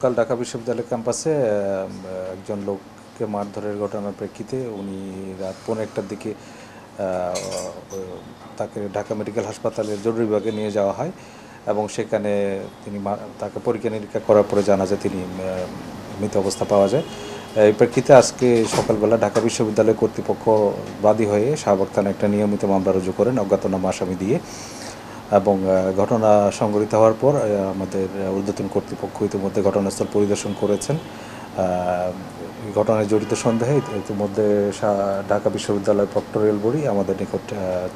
কাল ঢাকা বিশ্ববিদ্যালয় ক্যাম্পাসে একজন লোককে মারধরের ঘটনার প্রেক্ষিতে উনি রাত 1:15টার দিকে তাকে ঢাকা মেডিকেল হাসপাতালের জরুরি বিভাগে নিয়ে যাওয়া হয় এবং সেখানে তাকে পরীক্ষা নিরীক্ষা করার পরে জানা যায় তিনি মৃত অবস্থা পাওয়া যায়। এই প্রেক্ষিতে আজকে সকালবেলা ঢাকা বিশ্ববিদ্যালয় কর্তৃপক্ষ বাদী হয়ে শাহবাগ থানায় একটা নিয়মিত মামলা রুজু করেন অজ্ঞাতনামা আসামি দিয়ে এবং ঘটনা সংঘটিত হওয়ার পর আমাদের ঊর্ধ্বতন কর্তৃপক্ষ ইতিমধ্যে ঘটনাস্থল পরিদর্শন করেছেন। ঘটনায় জড়িত সন্দেহে ইতিমধ্যে ঢাকা বিশ্ববিদ্যালয় প্রক্টরিয়াল বডি আমাদের নিকট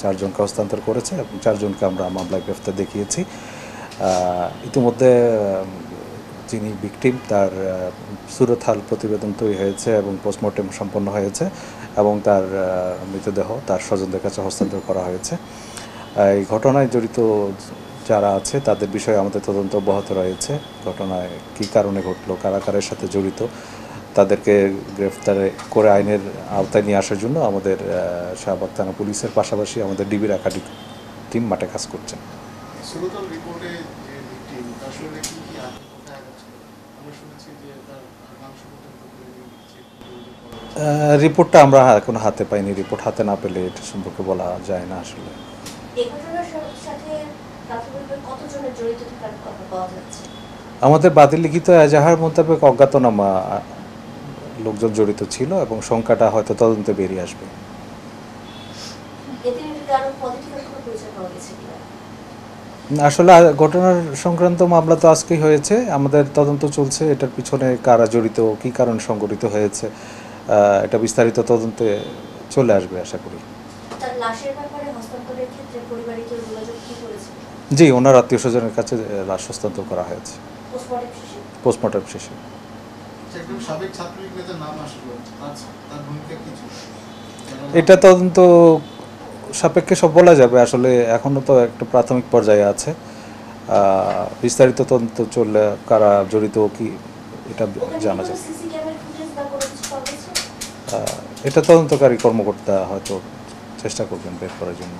4 জনকে হস্তান্তর করেছে এবং 4 জনকে আমরা মামলায় গ্রেফতার দেখিয়েছি। ইতিমধ্যে যিনি ভিকটিম তার সুরতহাল প্রতিবেদন তৈরি হয়েছে এবং পোস্টমর্টেম সম্পন্ন হয়েছে এবং তার মৃতদেহ তার স্বজনদের কাছে হস্তান্তর করা হয়েছে। এই ঘটনায় জড়িত যারা আছে তাদের বিষয়ে আমাদের তদন্ত অব্যাহত রয়েছে। ঘটনায় কী কারণে ঘটলো, কারা কারের সাথে জড়িত, তাদেরকে গ্রেফতার করে আইনের আওতায় নিয়ে আসার জন্য আমাদের শাহবাগ থানা পুলিশের পাশাপাশি আমাদের ডিবির একাধিক টিম মাঠে কাজ করছেন। রিপোর্টটা আমরা এখনো হাতে পাইনি। রিপোর্ট হাতে না পেলে এটা সম্পর্কে বলা যায় না আসলে। আমাদের বাতিল লিখিত এজাহার মোতাবেক অজ্ঞাতনামা লোকজন জড়িত ছিল এবং সংখ্যাটা হয়তো তদন্তে বেরিয়ে আসবে। আসলে ঘটনার সংক্রান্ত মামলা তো আজকেই হয়েছে, আমাদের তদন্ত চলছে এটার পিছনে কারা জড়িত, কী কারণ সংঘটিত হয়েছে, এটা বিস্তারিত তদন্তে চলে আসবে আশা করি। জি, ওনার আত্মীয় স্বজনের কাছে লাশ হস্তান্তর করা হয়েছে পোস্টমর্টম শেষে। এটা তদন্ত সাপেক্ষে সব বলা যাবে, আসলে এখনও তো একটা প্রাথমিক পর্যায়ে আছে। বিস্তারিত তদন্ত চললে কারা জড়িত কি এটা জানা যাবে। এটা তদন্তকারী কর্মকর্তা হয়তো চেষ্টা করবেন বের করার জন্য।